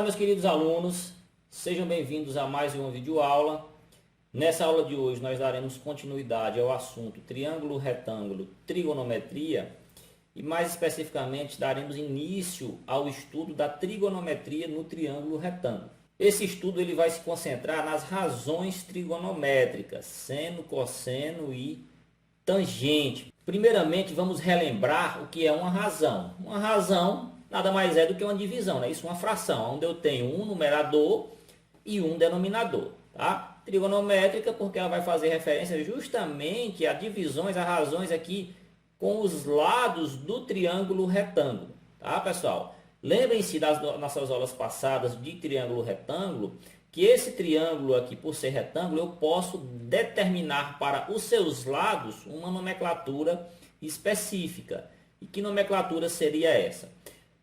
meus queridos alunos, sejam bem-vindos a mais uma videoaula. Nessa aula de hoje nós daremos continuidade ao assunto triângulo, retângulo, trigonometria e mais especificamente daremos início ao estudo da trigonometria no triângulo retângulo. Esse estudo ele vai se concentrar nas razões trigonométricas, seno, cosseno e tangente. Primeiramente vamos relembrar o que é uma razão. Uma razão nada mais é do que uma divisão, né? Isso é uma fração, onde eu tenho um numerador e um denominador, tá? Trigonométrica, porque ela vai fazer referência justamente a divisões, a razões aqui com os lados do triângulo retângulo, tá, pessoal? Lembrem-se das nossas aulas passadas de triângulo retângulo, que esse triângulo aqui, por ser retângulo, eu posso determinar para os seus lados uma nomenclatura específica. E que nomenclatura seria essa?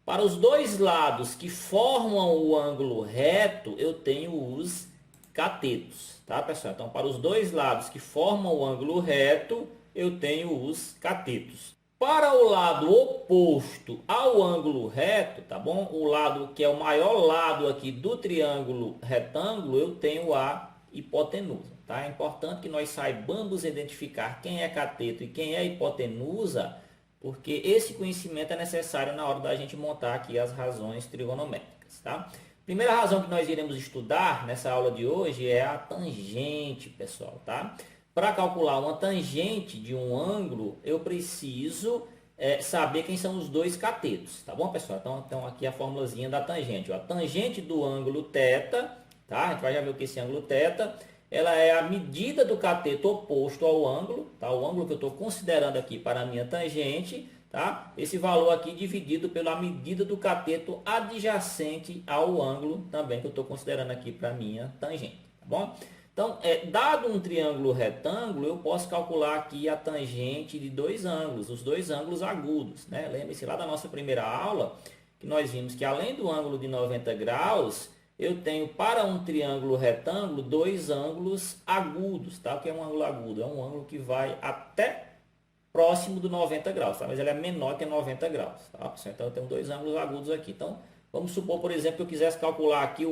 Para os dois lados que formam o ângulo reto, eu tenho os catetos, tá, pessoal? Então, para os dois lados que formam o ângulo reto, eu tenho os catetos. Para o lado oposto ao ângulo reto, tá bom? O lado que é o maior lado aqui do triângulo retângulo, eu tenho a hipotenusa, tá? É importante que nós saibamos identificar quem é cateto e quem é hipotenusa, porque esse conhecimento é necessário na hora da gente montar aqui as razões trigonométricas, tá? Primeira razão que nós iremos estudar nessa aula de hoje é a tangente, pessoal, tá? Para calcular uma tangente de um ângulo, eu preciso saber quem são os dois catetos, tá bom, pessoal? Então aqui a formulazinha da tangente, ó. A tangente do ângulo θ, tá? A gente vai já ver o que é esse ângulo θ. Ela é a medida do cateto oposto ao ângulo, tá? O ângulo que eu estou considerando aqui para a minha tangente, tá? Esse valor aqui dividido pela medida do cateto adjacente ao ângulo também que eu estou considerando aqui para a minha tangente, tá bom? Então, dado um triângulo retângulo, eu posso calcular aqui a tangente de dois ângulos, os dois ângulos agudos, né? Lembre-se lá da nossa primeira aula, que nós vimos que além do ângulo de 90 graus, eu tenho para um triângulo retângulo dois ângulos agudos, tá? O que é um ângulo agudo? É um ângulo que vai até próximo do 90 graus, tá? Mas ele é menor que 90 graus, tá? Então eu tenho dois ângulos agudos aqui. Então, vamos supor, por exemplo, que eu quisesse calcular aqui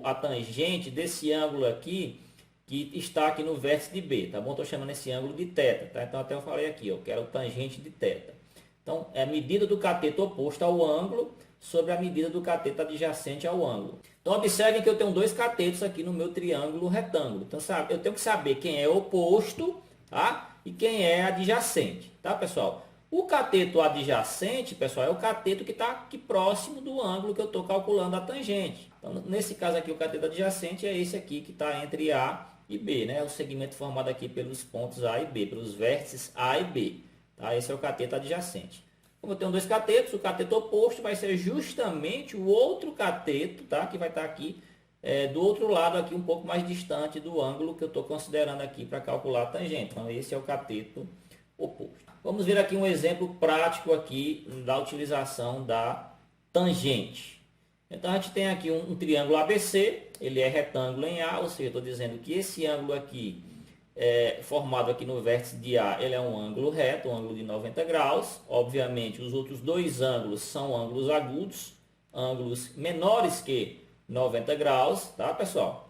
a tangente desse ângulo aqui, que está aqui no vértice de B, tá bom? Estou chamando esse ângulo de θ, tá? Então até eu falei aqui, eu quero tangente de θ. Então, é a medida do cateto oposto ao ângulo sobre a medida do cateto adjacente ao ângulo. Então, observem que eu tenho dois catetos aqui no meu triângulo retângulo. Então, eu tenho que saber quem é oposto, tá? E quem é adjacente, tá, pessoal? O cateto adjacente, pessoal, é o cateto que está aqui próximo do ângulo que eu estou calculando a tangente. Então, nesse caso aqui, o cateto adjacente é esse aqui que está entre A e B, né? O segmento formado aqui pelos pontos A e B, pelos vértices A e B. Tá? Esse é o cateto adjacente. Como eu tenho dois catetos, o cateto oposto vai ser justamente o outro cateto, tá? Que vai estar aqui do outro lado, aqui um pouco mais distante do ângulo que eu estou considerando aqui para calcular a tangente. Então, esse é o cateto oposto. Vamos ver aqui um exemplo prático aqui da utilização da tangente. Então, a gente tem aqui um triângulo ABC, ele é retângulo em A, ou seja, estou dizendo que esse ângulo aqui, formado aqui no vértice de A, ele é um ângulo reto, um ângulo de 90 graus. Obviamente, os outros dois ângulos são ângulos agudos, ângulos menores que 90 graus, tá, pessoal?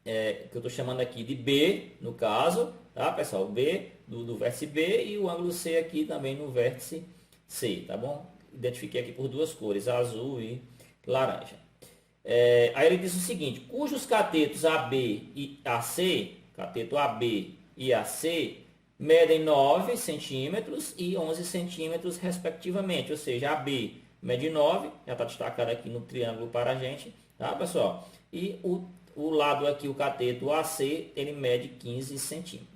Que eu estou chamando aqui de B, no caso, tá, pessoal? B do vértice B e o ângulo C aqui também no vértice C, tá bom? Identifiquei aqui por duas cores, azul e laranja. Aí ele diz o seguinte: cujos catetos AB e AC, cateto AB e AC, medem 9 centímetros e 11 centímetros respectivamente, ou seja, AB mede 9, já está destacado aqui no triângulo para a gente, tá, pessoal? E o lado aqui, o cateto AC, ele mede 15 centímetros.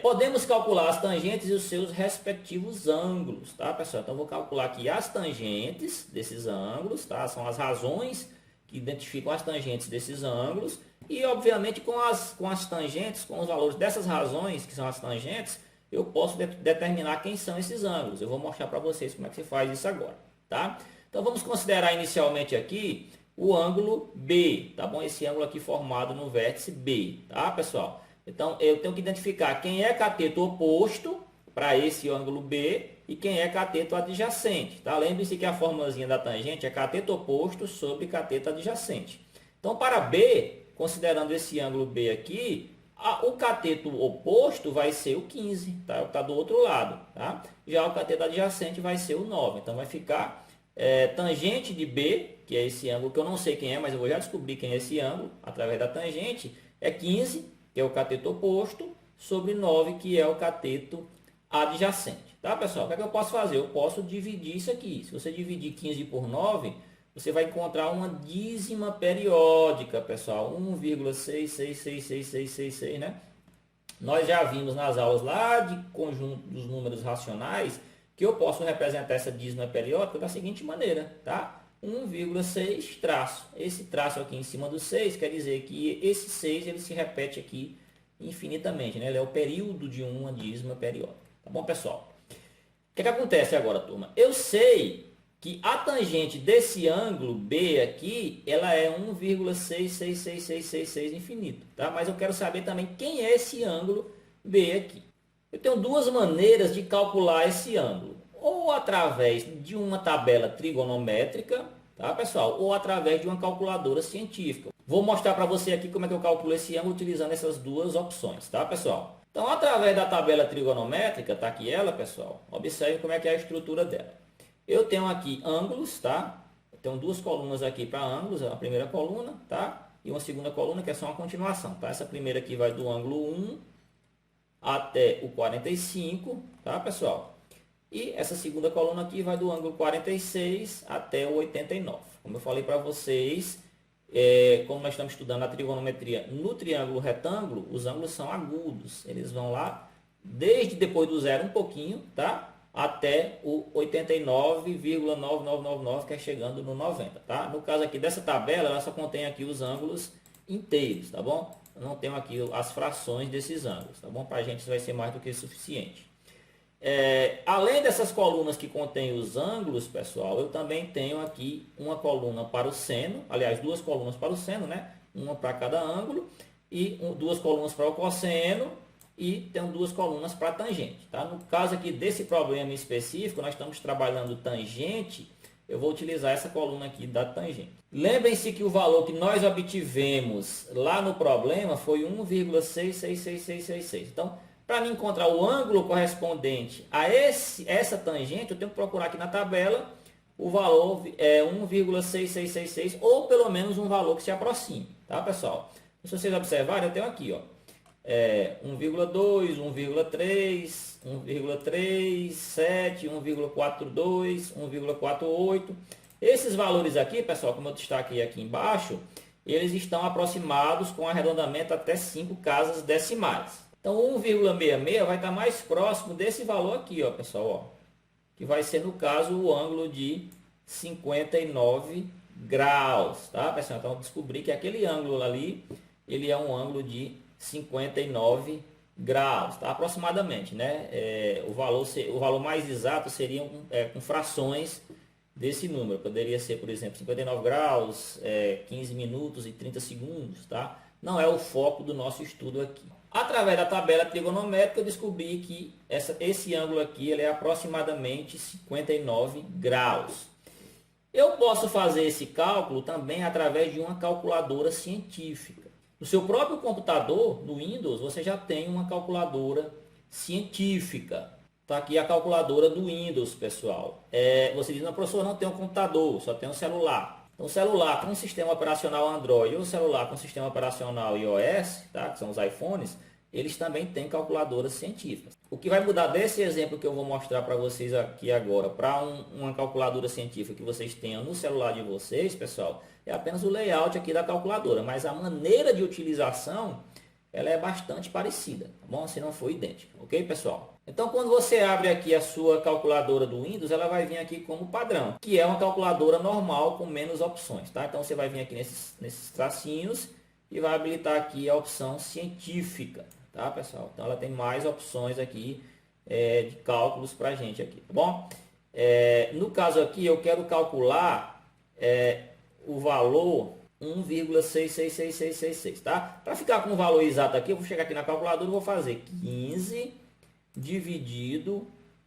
Podemos calcular as tangentes e os seus respectivos ângulos, tá, pessoal? Então, vou calcular aqui as tangentes desses ângulos, tá? São as razões que identificam as tangentes desses ângulos. E, obviamente, com as tangentes, com os valores dessas razões, que são as tangentes, eu posso determinar quem são esses ângulos. Eu vou mostrar para vocês como é que se faz isso agora, tá? Então, vamos considerar inicialmente aqui o ângulo B, tá bom? Esse ângulo aqui formado no vértice B, tá, pessoal? Então, eu tenho que identificar quem é cateto oposto para esse ângulo B e quem é cateto adjacente. Tá? Lembre-se que a formulazinha da tangente é cateto oposto sobre cateto adjacente. Então, para B, considerando esse ângulo B aqui, o cateto oposto vai ser o 15, tá? O que está do outro lado. Tá? Já o cateto adjacente vai ser o 9. Então, vai ficar tangente de B, que é esse ângulo que eu não sei quem é, mas eu vou já descobrir quem é esse ângulo, através da tangente, é 15, que é o cateto oposto, sobre 9, que é o cateto adjacente. Tá, pessoal? O que é que eu posso fazer? Eu posso dividir isso aqui. Se você dividir 15 por 9, você vai encontrar uma dízima periódica, pessoal. 1,666666, né? Nós já vimos nas aulas lá de conjunto dos números racionais que eu posso representar essa dízima periódica da seguinte maneira, tá? 1,6 traço. Esse traço aqui em cima do 6 quer dizer que esse 6 ele se repete aqui infinitamente, né? Ele é o período de uma dízima periódica. Tá bom, pessoal? O que acontece agora, turma? Eu sei que a tangente desse ângulo B aqui, ela é 1,66666 infinito, tá? Mas eu quero saber também quem é esse ângulo B aqui. Eu tenho duas maneiras de calcular esse ângulo. Ou através de uma tabela trigonométrica, tá, pessoal? Ou através de uma calculadora científica. Vou mostrar para você aqui como é que eu calculo esse ângulo utilizando essas duas opções, tá, pessoal? Então, através da tabela trigonométrica, tá aqui ela, pessoal. Observe como é que é a estrutura dela. Eu tenho aqui ângulos, tá? Eu tenho duas colunas aqui para ângulos, a primeira coluna, tá? E uma segunda coluna que é só uma continuação, tá? Essa primeira aqui vai do ângulo 1 até o 45, tá, pessoal? E essa segunda coluna aqui vai do ângulo 46 até o 89. Como eu falei para vocês, como nós estamos estudando a trigonometria no triângulo retângulo, os ângulos são agudos. Eles vão lá desde depois do zero um pouquinho, tá? Até o 89,9999, que é chegando no 90, tá? No caso aqui dessa tabela, ela só contém aqui os ângulos inteiros, tá bom? Eu não tenho aqui as frações desses ângulos, tá bom? Para a gente isso vai ser mais do que suficiente. Além dessas colunas que contêm os ângulos, pessoal, eu também tenho aqui uma coluna para o seno, aliás, duas colunas para o seno, né? Uma para cada ângulo, e duas colunas para o cosseno, e tenho duas colunas para tangente, tá? No caso aqui desse problema específico, nós estamos trabalhando tangente, eu vou utilizar essa coluna aqui da tangente. Lembrem-se que o valor que nós obtivemos lá no problema foi 1,66666. Então, para mim encontrar o ângulo correspondente a essa tangente, eu tenho que procurar aqui na tabela o valor 1,6666 ou pelo menos um valor que se aproxime, tá, pessoal? Se vocês observarem, eu tenho aqui, ó, 1,2, 1,3, 1,37, 1,42, 1,48. Esses valores aqui, pessoal, como eu destaquei aqui embaixo, eles estão aproximados com arredondamento até 5 casas decimais. Então, 1,66 vai estar mais próximo desse valor aqui, ó, pessoal, ó, que vai ser, no caso, o ângulo de 59 graus, tá, pessoal? Então, eu descobri que aquele ângulo ali, ele é um ângulo de 59 graus, tá? Aproximadamente, né? O valor mais exato seria com frações desse número. Poderia ser, por exemplo, 59 graus, 15 minutos e 30 segundos, tá? Não é o foco do nosso estudo aqui. Através da tabela trigonométrica, eu descobri que esse ângulo aqui ele é aproximadamente 59 graus. Eu posso fazer esse cálculo também através de uma calculadora científica. No seu próprio computador, no Windows, você já tem uma calculadora científica. Está aqui a calculadora do Windows, pessoal. Você diz, não, professor, não tem um computador, só tem um celular. Então, o celular com sistema operacional Android ou o celular com sistema operacional iOS, tá? Que são os iPhones, eles também têm calculadoras científicas. O que vai mudar desse exemplo que eu vou mostrar para vocês aqui agora, para uma calculadora científica que vocês tenham no celular de vocês, pessoal, é apenas o layout aqui da calculadora, mas a maneira de utilização, ela é bastante parecida, tá bom? Se não for idêntica, ok, pessoal? Então, quando você abre aqui a sua calculadora do Windows, ela vai vir aqui como padrão, que é uma calculadora normal com menos opções, tá? Então, você vai vir aqui nesses tracinhos e vai habilitar aqui a opção científica, tá, pessoal? Então, ela tem mais opções aqui de cálculos para a gente aqui, tá bom? No caso aqui, eu quero calcular o valor 1,666666, tá? Para ficar com o valor exato aqui, eu vou chegar aqui na calculadora e vou fazer 15 dividido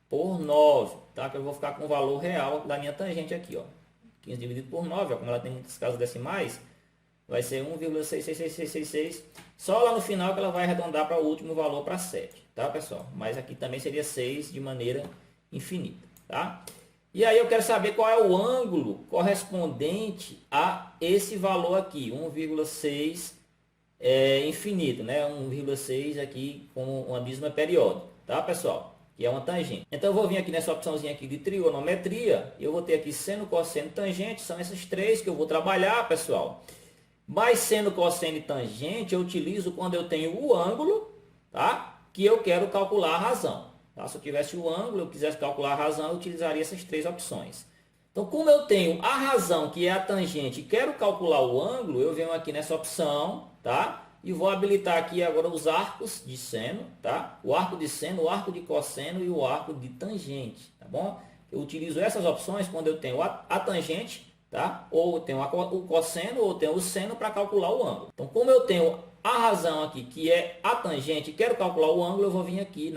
por 9, tá? Que eu vou ficar com o valor real da minha tangente aqui, ó. 15 dividido por 9, ó, como ela tem muitas casas decimais, vai ser 1,66666. Só lá no final que ela vai arredondar para o último valor, para 7, tá, pessoal? Mas aqui também seria 6 de maneira infinita, tá? E aí eu quero saber qual é o ângulo correspondente a esse valor aqui, 1,6 infinito, né? 1,6 aqui como uma dízima periódica, tá, pessoal? Que é uma tangente. Então eu vou vir aqui nessa opçãozinha aqui de trigonometria, e eu vou ter aqui seno, cosseno, tangente, são essas três que eu vou trabalhar, pessoal. Mas seno, cosseno e tangente eu utilizo quando eu tenho o ângulo, tá? Que eu quero calcular a razão. Tá? Se eu tivesse o ângulo, eu quisesse calcular a razão, eu utilizaria essas três opções. Então, como eu tenho a razão, que é a tangente, e quero calcular o ângulo, eu venho aqui nessa opção, tá? E vou habilitar aqui agora os arcos de seno, tá? O arco de seno, o arco de cosseno e o arco de tangente, tá bom? Eu utilizo essas opções quando eu tenho a tangente, tá? Ou tenho o cosseno ou tenho o seno para calcular o ângulo. Então, como eu tenho a razão aqui, que é a tangente, e quero calcular o ângulo, eu vou vir aqui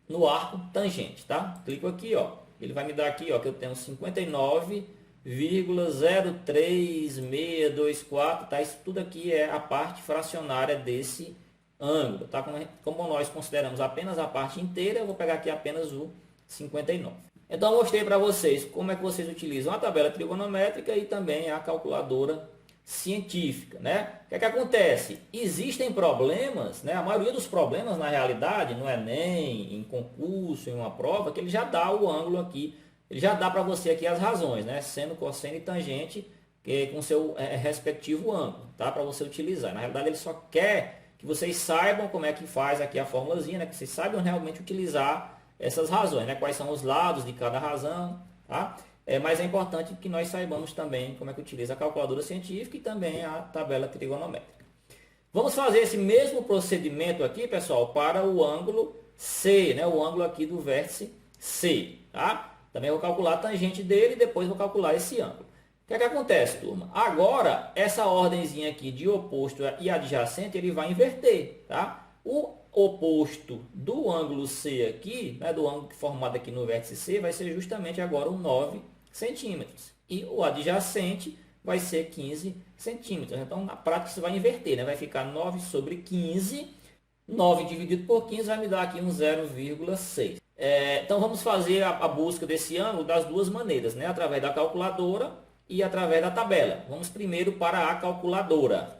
no arco tangente, tá? Clico aqui, ó. Ele vai me dar aqui, ó, que eu tenho 59,03624, tá? Isso tudo aqui é a parte fracionária desse ângulo, tá? Como nós consideramos apenas a parte inteira, eu vou pegar aqui apenas o 59. Então, eu mostrei para vocês como é que vocês utilizam a tabela trigonométrica e também a calculadora científica, né? O que é que acontece? Existem problemas, né? A maioria dos problemas, na realidade, no Enem, em concurso, em uma prova, que ele já dá o ângulo aqui, ele já dá para você aqui as razões, né? Seno, cosseno e tangente, com seu respectivo ângulo, tá? Para você utilizar. Na realidade, ele só quer que vocês saibam como é que faz aqui a formulazinha, né? Que vocês saibam realmente utilizar essas razões, né? Quais são os lados de cada razão, tá? Mas é importante que nós saibamos também como é que utiliza a calculadora científica e também a tabela trigonométrica. Vamos fazer esse mesmo procedimento aqui, pessoal, para o ângulo C, né? O ângulo aqui do vértice C, tá? Também vou calcular a tangente dele e depois vou calcular esse ângulo. O que é que acontece, turma? Agora, essa ordenzinha aqui de oposto e adjacente, ele vai inverter, tá? O oposto do ângulo C aqui, né, do ângulo formado aqui no vértice C, vai ser justamente agora o 9 centímetros. E o adjacente vai ser 15 centímetros. Então, na prática, isso vai inverter, né? Vai ficar 9 sobre 15. 9 dividido por 15 vai me dar aqui um 0,6. Então, vamos fazer a busca desse ângulo das duas maneiras, né? Através da calculadora e através da tabela. Vamos primeiro para a calculadora.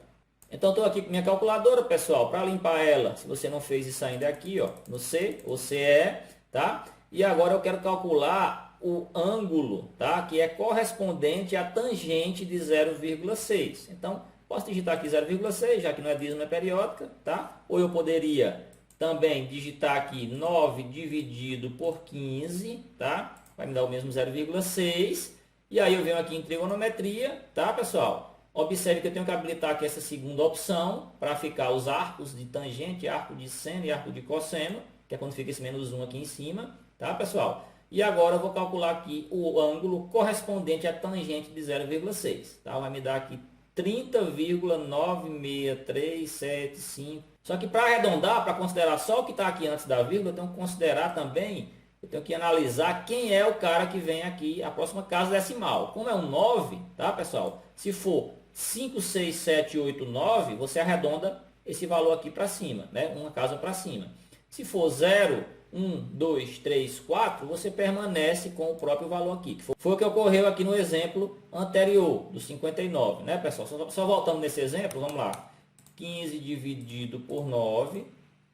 Então, estou aqui com minha calculadora, pessoal, para limpar ela. Se você não fez isso ainda aqui, ó, no C ou CE, tá? E agora eu quero calcular o ângulo, tá? Que é correspondente à tangente de 0,6. Então, posso digitar aqui 0,6, já que não é dízima, é periódica, tá? Ou eu poderia também digitar aqui 9 dividido por 15, tá? Vai me dar o mesmo 0,6. E aí eu venho aqui em trigonometria, tá, pessoal? Observe que eu tenho que habilitar aqui essa segunda opção para ficar os arcos de tangente, arco de seno e arco de cosseno, que é quando fica esse menos 1 aqui em cima, tá, pessoal? E agora eu vou calcular aqui o ângulo correspondente à tangente de 0,6, tá? Vai me dar aqui 30,96375. Só que para arredondar, para considerar só o que está aqui antes da vírgula, eu tenho que considerar também, eu tenho que analisar quem é o cara que vem aqui, a próxima casa decimal. Como é um 9, tá, pessoal? Se for 5, 6, 7, 8, 9, você arredonda esse valor aqui para cima, né? Uma casa para cima. Se for 0, 1, 2, 3, 4, você permanece com o próprio valor aqui. Foi o que ocorreu aqui no exemplo anterior, do 59, né, pessoal? Só voltando nesse exemplo, vamos lá. 15 dividido por 9,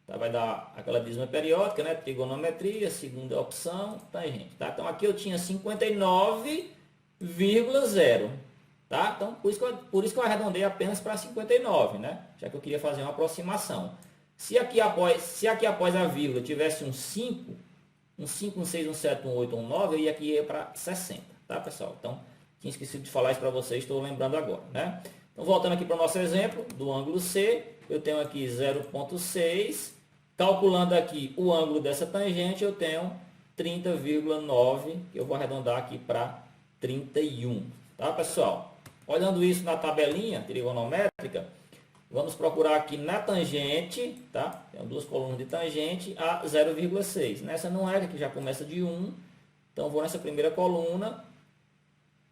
tá? Vai dar aquela dízima periódica, né? Trigonometria, segunda opção, tá, gente? Tá? Então, aqui eu tinha 59,0. Tá? Então, por isso que eu arredondei apenas para 59, né? Já que eu queria fazer uma aproximação. Se aqui após a vírgula tivesse um 5, um 5, um 6, um 7, um 8, um 9, eu ia aqui para 60, tá, pessoal? Então, tinha esquecido de falar isso para vocês, estou lembrando agora, né? Então, voltando aqui para o nosso exemplo do ângulo C, eu tenho aqui 0,6. Calculando aqui o ângulo dessa tangente, eu tenho 30,9, que eu vou arredondar aqui para 31, tá, pessoal? Olhando isso na tabelinha trigonométrica, Vamos procurar aqui na tangente, tá? Tem duas colunas de tangente a 0,6. Nessa não é, que já começa de 1. Então, vou nessa primeira coluna.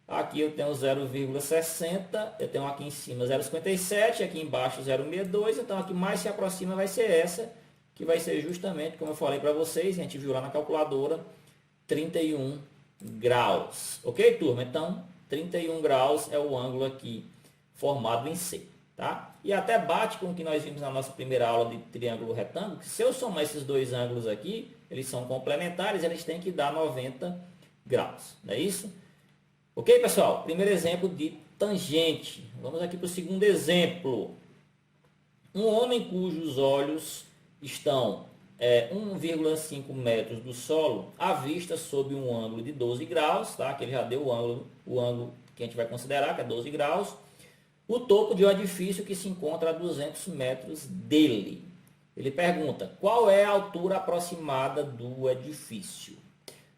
Aqui eu tenho 0,60. Eu tenho aqui em cima 0,57. Aqui embaixo 0,62. Então, a que mais se aproxima vai ser essa, que vai ser justamente, como eu falei para vocês, a gente viu lá na calculadora, 31 graus. Ok, turma? Então, 31 graus é o ângulo aqui formado em C. Tá? E até bate com o que nós vimos na nossa primeira aula de triângulo retângulo, que se eu somar esses dois ângulos aqui, eles são complementares, eles têm que dar 90 graus. Não é isso? Ok, pessoal? Primeiro exemplo de tangente. Vamos aqui para o segundo exemplo. Um homem cujos olhos estão 1,5 metros do solo, à vista sob um ângulo de 12 graus, tá? Que ele já deu o ângulo que a gente vai considerar, que é 12 graus. O topo de um edifício que se encontra a 200 metros dele. Ele pergunta, qual é a altura aproximada do edifício?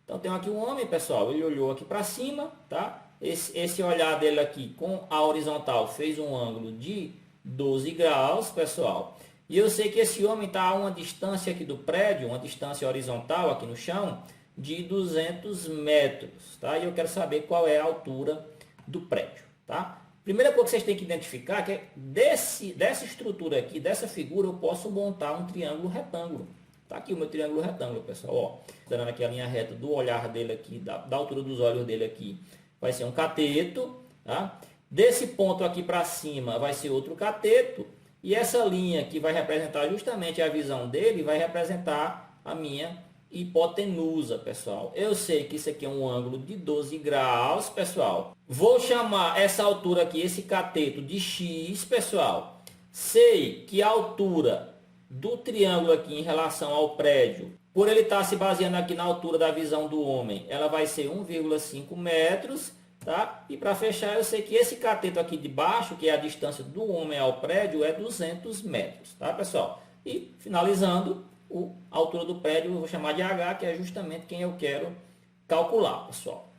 Então, tem aqui um homem, pessoal, ele olhou aqui para cima, tá? Esse olhar dele aqui com a horizontal fez um ângulo de 12 graus, pessoal. E eu sei que esse homem está a uma distância aqui do prédio, uma distância horizontal aqui no chão, de 200 metros, tá? E eu quero saber qual é a altura do prédio, tá? Primeira coisa que vocês têm que identificar é que dessa estrutura aqui, dessa figura, eu posso montar um triângulo retângulo. Está aqui o meu triângulo retângulo, pessoal. Ó, dando aqui a linha reta do olhar dele aqui, da altura dos olhos dele aqui, vai ser um cateto. Tá? Desse ponto aqui para cima vai ser outro cateto. E essa linha que vai representar justamente a visão dele, vai representar a minha hipotenusa, pessoal. Eu sei que isso aqui é um ângulo de 12 graus, pessoal. Vou chamar essa altura aqui, esse cateto, de x, pessoal. Sei que a altura do triângulo aqui em relação ao prédio, por ele estar se baseando aqui na altura da visão do homem, ela vai ser 1,5 metros, tá? E para fechar, eu sei que esse cateto aqui de baixo, que é a distância do homem ao prédio, é 200 metros, tá, pessoal? E finalizando, a altura do prédio eu vou chamar de H, que é justamente quem eu quero calcular, pessoal.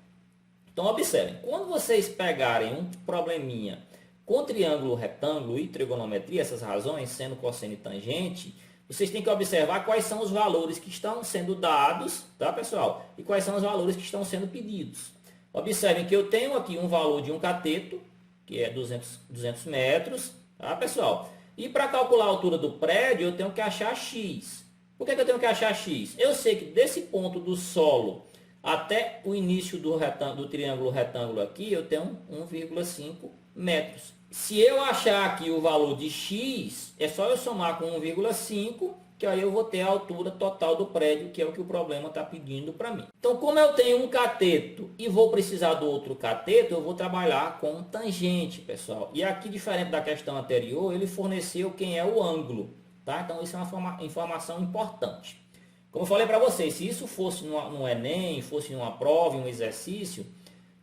Então, observem, quando vocês pegarem um probleminha com triângulo, retângulo e trigonometria, essas razões, sendo cosseno e tangente, vocês têm que observar quais são os valores que estão sendo dados, tá, pessoal? E quais são os valores que estão sendo pedidos. Observem que eu tenho aqui um valor de um cateto, que é 200 metros, tá, pessoal? E para calcular a altura do prédio, eu tenho que achar x. Por que eu tenho que achar x? Eu sei que desse ponto do solo até o início do triângulo retângulo aqui, eu tenho 1,5 metros. Se eu achar aqui o valor de x, é só eu somar com 1,5, que aí eu vou ter a altura total do prédio, que é o que o problema está pedindo para mim. Então, como eu tenho um cateto e vou precisar do outro cateto, eu vou trabalhar com tangente, pessoal. E aqui, diferente da questão anterior, ele forneceu quem é o ângulo. Tá? Então, isso é uma informação importante. Como eu falei para vocês, se isso fosse no Enem, fosse em uma prova, em um exercício,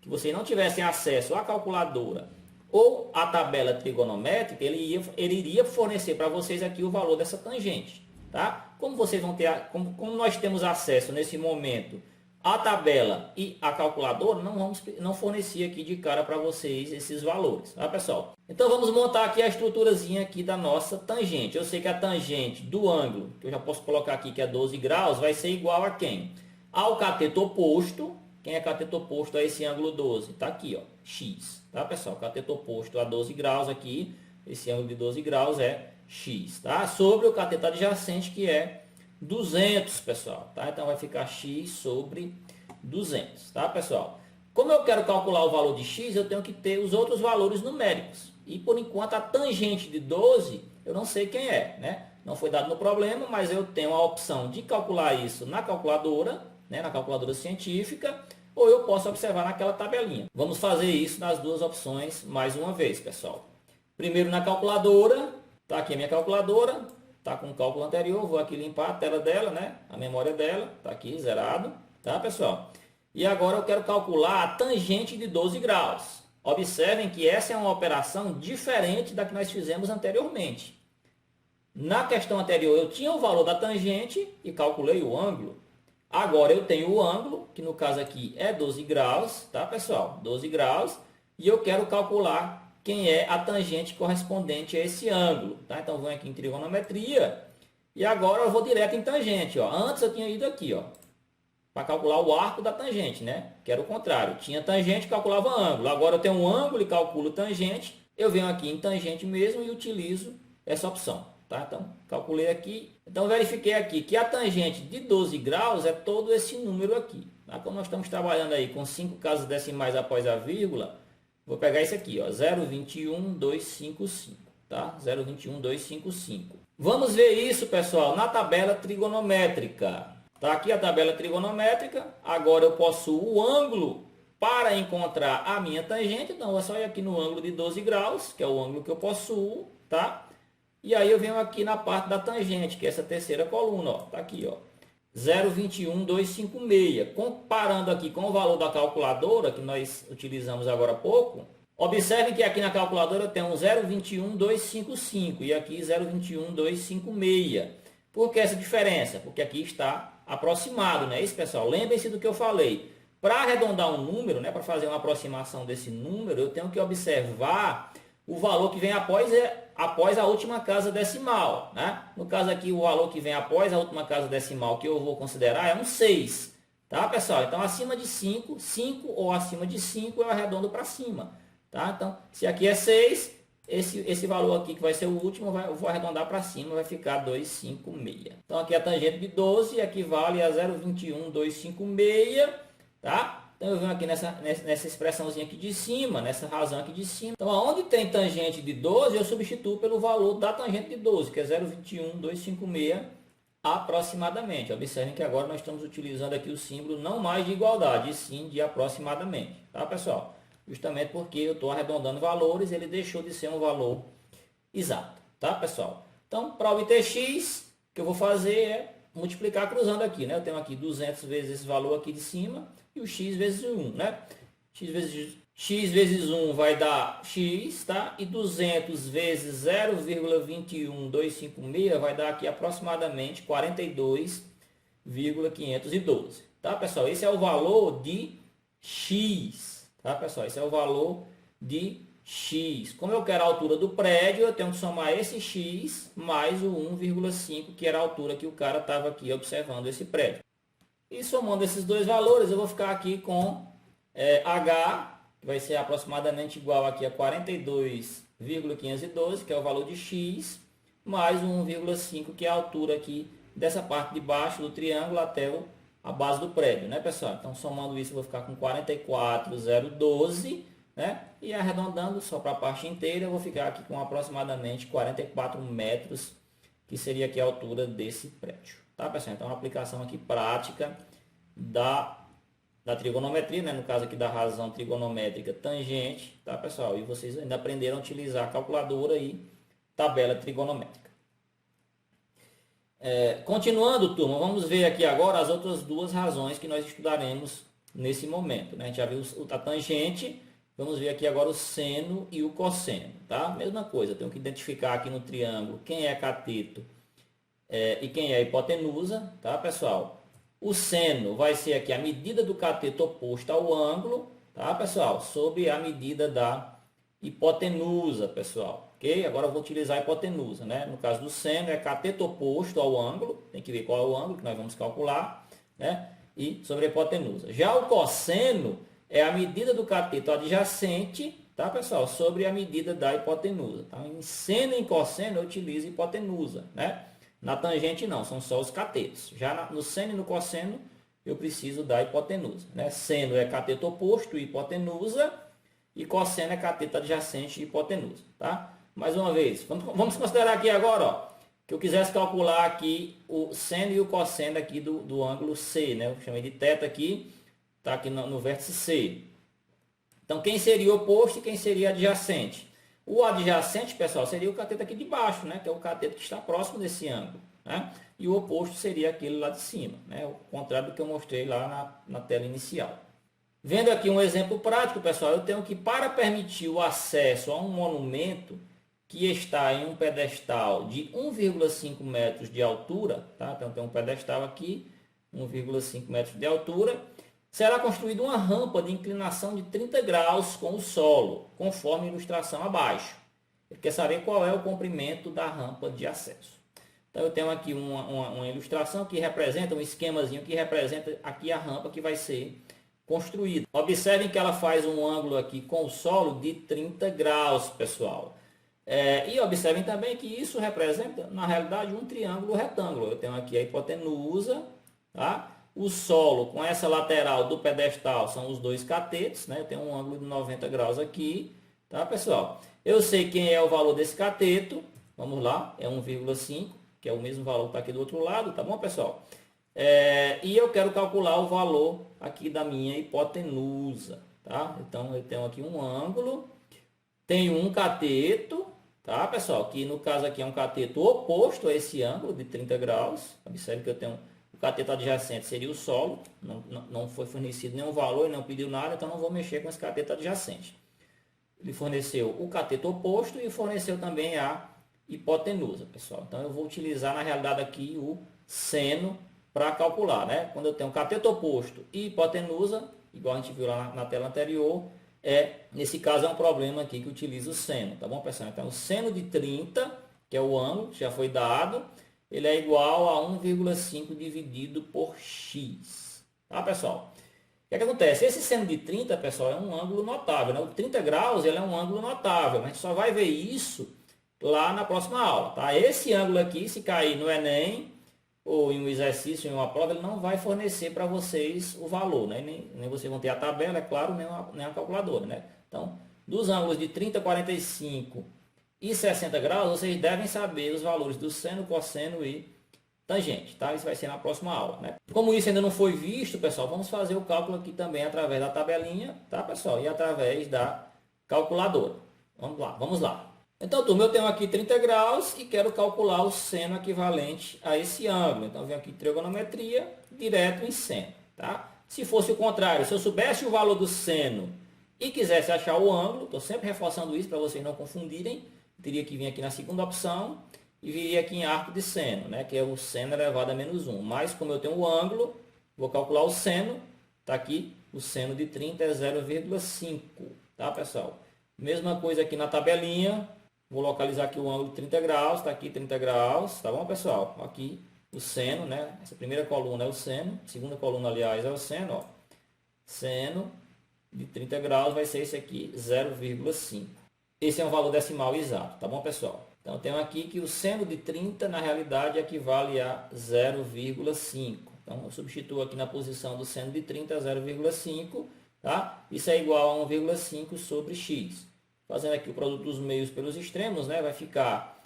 que vocês não tivessem acesso à calculadora ou à tabela trigonométrica, ele iria fornecer para vocês aqui o valor dessa tangente. Tá? Como vocês vão ter, como nós temos acesso nesse momento à tabela e à calculadora, não fornecer aqui de cara para vocês esses valores, tá, pessoal? Então vamos montar aqui a estruturazinha aqui da nossa tangente. Eu sei que a tangente do ângulo, que eu já posso colocar aqui que é 12 graus, vai ser igual a quem? Ao cateto oposto. Quem é cateto oposto a esse ângulo 12? Tá aqui, ó, x, tá, pessoal? Cateto oposto a 12 graus aqui, esse ângulo de 12 graus é x, tá? Sobre o cateto adjacente, que é 200, pessoal, tá? Então vai ficar x sobre 200, tá, pessoal? Como eu quero calcular o valor de x, eu tenho que ter os outros valores numéricos. E por enquanto a tangente de 12, eu não sei quem é, né? Não foi dado no problema, mas eu tenho a opção de calcular isso na calculadora, né? Na calculadora científica, ou eu posso observar naquela tabelinha. Vamos fazer isso nas duas opções mais uma vez, pessoal. Primeiro na calculadora, tá aqui a minha calculadora. Tá com o cálculo anterior, vou aqui limpar a tela dela, né? A memória dela, tá aqui zerado, tá, pessoal? E agora eu quero calcular a tangente de 12 graus. Observem que essa é uma operação diferente da que nós fizemos anteriormente. Na questão anterior eu tinha o valor da tangente e calculei o ângulo. Agora eu tenho o ângulo, que no caso aqui é 12 graus, tá, pessoal? 12 graus, e eu quero calcular quem é a tangente correspondente a esse ângulo. Tá? Então, venho aqui em trigonometria e agora eu vou direto em tangente. Ó. Antes eu tinha ido aqui, ó, para calcular o arco da tangente, né? Que era o contrário. Tinha tangente, calculava ângulo. Agora eu tenho um ângulo e calculo tangente. Eu venho aqui em tangente mesmo e utilizo essa opção. Tá? Então, calculei aqui. Então, verifiquei aqui que a tangente de 12 graus é todo esse número aqui. Tá? Como nós estamos trabalhando aí com 5 casas decimais após a vírgula, vou pegar esse aqui, ó, 0,21255. Tá? 0,21255. Vamos ver isso, pessoal, na tabela trigonométrica. Tá aqui a tabela trigonométrica. Agora eu possuo o ângulo para encontrar a minha tangente. Então, eu só ir aqui no ângulo de 12 graus, que é o ângulo que eu possuo, tá? E aí eu venho aqui na parte da tangente, que é essa terceira coluna, ó. Tá aqui, ó. 0,21256. Comparando aqui com o valor da calculadora, que nós utilizamos agora há pouco, observem que aqui na calculadora eu tenho 0,21255 e aqui 0,21256. Por que essa diferença? Porque aqui está aproximado, não é isso, pessoal? Lembrem-se do que eu falei. Para arredondar um número, né, para fazer uma aproximação desse número, eu tenho que observar o valor que vem após a última casa decimal. Né? No caso aqui, o valor que vem após a última casa decimal que eu vou considerar é um 6. Tá, pessoal? Então, acima de 5 ou acima de 5 eu arredondo para cima. Tá? Então, se aqui é 6, esse valor aqui que vai ser o último, eu vou arredondar para cima, vai ficar 256. Então, aqui a tangente de 12 equivale a 0,21256. Tá? Então, eu venho aqui nessa expressãozinha aqui de cima, nessa razão aqui de cima. Então, aonde tem tangente de 12, eu substituo pelo valor da tangente de 12, que é 0,21256 aproximadamente. Observem que agora nós estamos utilizando aqui o símbolo não mais de igualdade, e sim de aproximadamente. Tá, pessoal? Justamente porque eu estou arredondando valores, ele deixou de ser um valor exato. Tá, pessoal? Então, para obter x, o que eu vou fazer é multiplicar cruzando aqui, né? Eu tenho aqui 200 vezes esse valor aqui de cima e o x vezes 1, né? X vezes 1 vai dar x, tá? E 200 vezes 0,21256 vai dar aqui aproximadamente 42,512. Tá, pessoal? Esse é o valor de x, tá, pessoal? Esse é o valor de x. Como eu quero a altura do prédio, eu tenho que somar esse x mais o 1,5, que era a altura que o cara estava aqui observando esse prédio. E somando esses dois valores, eu vou ficar aqui com h, que vai ser aproximadamente igual aqui a 42,512, que é o valor de x, mais o 1,5, que é a altura aqui dessa parte de baixo do triângulo até a base do prédio, né, pessoal? Então, somando isso, eu vou ficar com 44,012, né? E arredondando só para a parte inteira, eu vou ficar aqui com aproximadamente 44 metros, que seria aqui a altura desse prédio. Tá, pessoal? Então, uma aplicação aqui prática da trigonometria, né? No caso aqui da razão trigonométrica tangente, tá, pessoal? E vocês ainda aprenderam a utilizar a calculadora e tabela trigonométrica. Continuando, turma, vamos ver aqui agora as outras duas razões que nós estudaremos nesse momento, né? A gente já viu a tangente, vamos ver aqui agora o seno e o cosseno, tá? Mesma coisa, tenho que identificar aqui no triângulo quem é cateto e quem é a hipotenusa, tá, pessoal? O seno vai ser aqui a medida do cateto oposto ao ângulo, tá, pessoal? Sobre a medida da hipotenusa, pessoal. Ok? Agora eu vou utilizar a hipotenusa, né? No caso do seno é cateto oposto ao ângulo, tem que ver qual é o ângulo que nós vamos calcular, né? E sobre a hipotenusa. Já o cosseno é a medida do cateto adjacente, tá, pessoal? Sobre a medida da hipotenusa. Então, em seno e em cosseno eu utilizo hipotenusa, né? Na tangente não, são só os catetos. Já no seno e no cosseno eu preciso da hipotenusa, né? Seno é cateto oposto e hipotenusa, e cosseno é cateto adjacente e hipotenusa, tá? Mais uma vez, vamos considerar aqui agora, ó, que eu quisesse calcular aqui o seno e o cosseno aqui do ângulo C, né? Eu chamei de θ aqui, tá aqui no vértice C. Então, quem seria o oposto e quem seria adjacente? O adjacente, pessoal, seria o cateto aqui de baixo, né? Que é o cateto que está próximo desse ângulo, né? E o oposto seria aquele lá de cima, né? O contrário do que eu mostrei lá na tela inicial. Vendo aqui um exemplo prático, pessoal, eu tenho que, para permitir o acesso a um monumento que está em um pedestal de 1,5 metros de altura, tá? Então, tem um pedestal aqui, 1,5 metros de altura, será construída uma rampa de inclinação de 30 graus com o solo, conforme a ilustração abaixo. Ele quer saber qual é o comprimento da rampa de acesso. Então eu tenho aqui uma ilustração que representa, um esquemazinho que representa aqui a rampa que vai ser construída. Observem que ela faz um ângulo aqui com o solo de 30 graus, pessoal. E observem também que isso representa, na realidade, um triângulo retângulo. Eu tenho aqui a hipotenusa, tá? O solo com essa lateral do pedestal são os dois catetos, né? Eu tenho um ângulo de 90 graus aqui, tá, pessoal? Eu sei quem é o valor desse cateto, vamos lá, é 1,5, que é o mesmo valor que está aqui do outro lado, tá bom, pessoal? E eu quero calcular o valor aqui da minha hipotenusa, tá? Então, eu tenho aqui um ângulo, tenho um cateto, tá, pessoal? Que no caso aqui é um cateto oposto a esse ângulo de 30 graus. Observe que eu tenho o cateto adjacente, seria o solo, não foi fornecido nenhum valor, não pediu nada, então não vou mexer com esse cateto adjacente. Ele forneceu o cateto oposto e forneceu também a hipotenusa, pessoal. Então eu vou utilizar na realidade aqui o seno para calcular, né? Quando eu tenho cateto oposto e hipotenusa, igual a gente viu lá na tela anterior, nesse caso é um problema aqui que utiliza o seno, tá bom, pessoal? Então o seno de 30, que é o ângulo, que já foi dado, ele é igual a 1,5 dividido por x, tá, pessoal? O que acontece? Esse seno de 30, pessoal, é um ângulo notável, né? O 30 graus ele é um ângulo notável, mas a gente só vai ver isso lá na próxima aula, tá? Esse ângulo aqui, se cair no Enem ou em um exercício, em uma prova, ele não vai fornecer para vocês o valor, né? Nem vocês vão ter a tabela, é claro, nem a calculadora, né? Então, dos ângulos de 30, 45 e 60 graus, vocês devem saber os valores do seno, cosseno e tangente, tá? Isso vai ser na próxima aula, né? Como isso ainda não foi visto, pessoal, vamos fazer o cálculo aqui também através da tabelinha, tá, pessoal? E através da calculadora. Vamos lá. Então, turma, eu tenho aqui 30 graus e quero calcular o seno equivalente a esse ângulo. Então, eu venho aqui trigonometria, direto em seno, tá? Se fosse o contrário, se eu soubesse o valor do seno e quisesse achar o ângulo, estou sempre reforçando isso para vocês não confundirem, teria que vir aqui na segunda opção e viria aqui em arco de seno, né? Que é o seno elevado a menos 1. Mas, como eu tenho o ângulo, vou calcular o seno, tá aqui, o seno de 30 é 0,5, tá, pessoal? Mesma coisa aqui na tabelinha. Vou localizar aqui o ângulo de 30 graus, está aqui 30 graus, tá bom, pessoal? Aqui o seno, né? Essa primeira coluna é o seno, segunda coluna, aliás, é o seno, ó. Seno de 30 graus vai ser esse aqui, 0,5. Esse é um valor decimal exato, tá bom, pessoal? Então, eu tenho aqui que o seno de 30, na realidade, equivale a 0,5. Então, eu substituo aqui na posição do seno de 30, 0,5, tá? Isso é igual a 1,5 sobre x. Fazendo aqui o produto dos meios pelos extremos, né? Vai ficar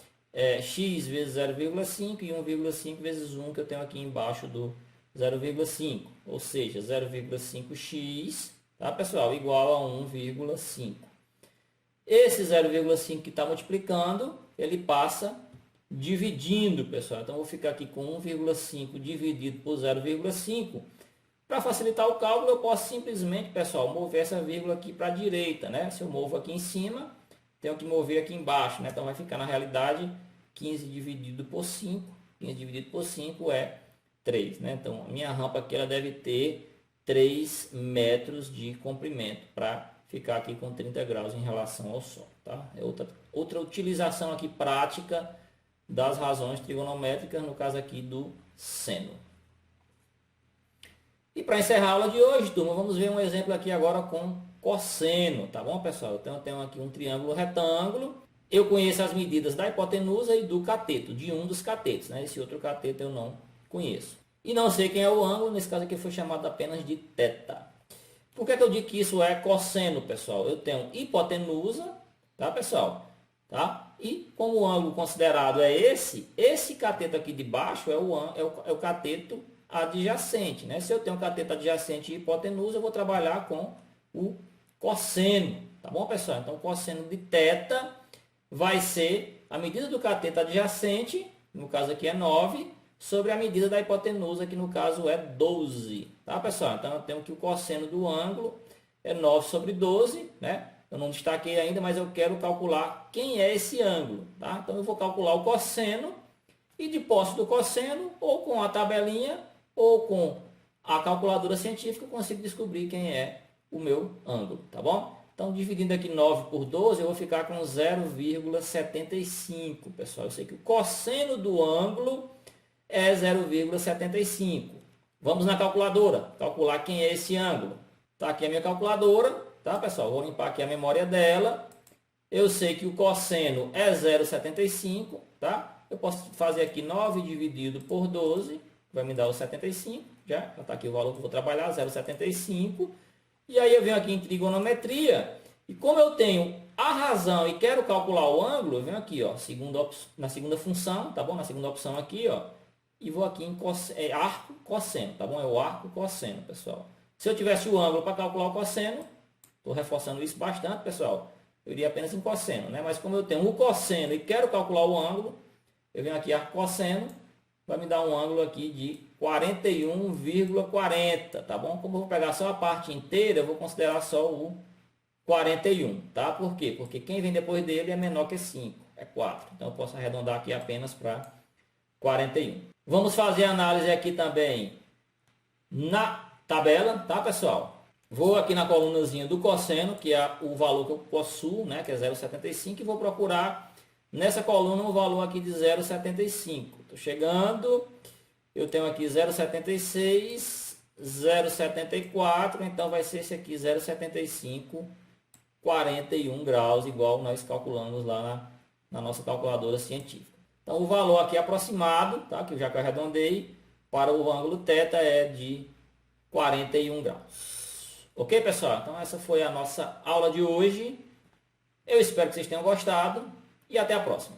x vezes 0,5 e 1,5 vezes 1 que eu tenho aqui embaixo do 0,5. Ou seja, 0,5x, tá, pessoal? Igual a 1,5. Esse 0,5 que está multiplicando, ele passa dividindo, pessoal. Então, eu vou ficar aqui com 1,5 dividido por 0,5. Para facilitar o cálculo, eu posso simplesmente, pessoal, mover essa vírgula aqui para a direita, né? Se eu movo aqui em cima, tenho que mover aqui embaixo, né? Então, vai ficar, na realidade, 15 dividido por 5. 15 dividido por 5 é 3, né? Então, a minha rampa aqui ela deve ter 3 metros de comprimento para ficar aqui com 30 graus em relação ao Sol, tá? É outra utilização aqui prática das razões trigonométricas, no caso aqui do seno. E para encerrar a aula de hoje, turma, vamos ver um exemplo aqui agora com cosseno, tá bom, pessoal? Então, eu tenho aqui um triângulo retângulo. Eu conheço as medidas da hipotenusa e do cateto, de um dos catetos, né? Esse outro cateto eu não conheço. E não sei quem é o ângulo, nesse caso aqui foi chamado apenas de θ. Por que eu digo que isso é cosseno, pessoal? Eu tenho hipotenusa, tá, pessoal? Tá? E como o ângulo considerado é esse cateto aqui de baixo é o cateto adjacente, né? Se eu tenho cateto adjacente e hipotenusa, eu vou trabalhar com o cosseno, tá bom, pessoal? Então, o cosseno de θ vai ser a medida do cateto adjacente, no caso aqui é 9, sobre a medida da hipotenusa, que no caso é 12, tá, pessoal? Então, eu tenho que o cosseno do ângulo é 9 sobre 12, né? Eu não destaquei ainda, mas eu quero calcular quem é esse ângulo, tá? Então, eu vou calcular o cosseno e de posse do cosseno, ou com a tabelinha, ou com a calculadora científica, eu consigo descobrir quem é o meu ângulo, tá bom? Então, dividindo aqui 9 por 12, eu vou ficar com 0,75, pessoal. Eu sei que o cosseno do ângulo é 0,75. Vamos na calculadora, calcular quem é esse ângulo. Tá aqui a minha calculadora, tá, pessoal? Vou limpar aqui a memória dela. Eu sei que o cosseno é 0,75, tá? Eu posso fazer aqui 9 dividido por 12, vai me dar o 75, já está aqui o valor que eu vou trabalhar, 0,75. E aí eu venho aqui em trigonometria, e como eu tenho a razão e quero calcular o ângulo, eu venho aqui, ó, na segunda função, tá bom? Na segunda opção aqui, ó, e vou aqui em arco cosseno, tá bom? É o arco cosseno, pessoal. Se eu tivesse o ângulo para calcular o cosseno, estou reforçando isso bastante, pessoal, eu iria apenas em cosseno, né? Mas como eu tenho o cosseno e quero calcular o ângulo, eu venho aqui arco cosseno, vai me dar um ângulo aqui de 41,40, tá bom? Como eu vou pegar só a parte inteira, eu vou considerar só o 41, tá? Por quê? Porque quem vem depois dele é menor que 5, é 4. Então eu posso arredondar aqui apenas para 41. Vamos fazer análise aqui também na tabela, tá, pessoal? Vou aqui na colunazinha do cosseno, que é o valor que eu possuo, né, que é 0,75, e vou procurar nessa coluna um valor aqui de 0,75. Estou chegando, eu tenho aqui 0,76, 0,74, então vai ser esse aqui, 0,75, 41 graus, igual nós calculamos lá na nossa calculadora científica. Então, o valor aqui aproximado, tá, que eu já arredondei, para o ângulo θ é de 41 graus. Ok, pessoal? Então, essa foi a nossa aula de hoje. Eu espero que vocês tenham gostado e até a próxima.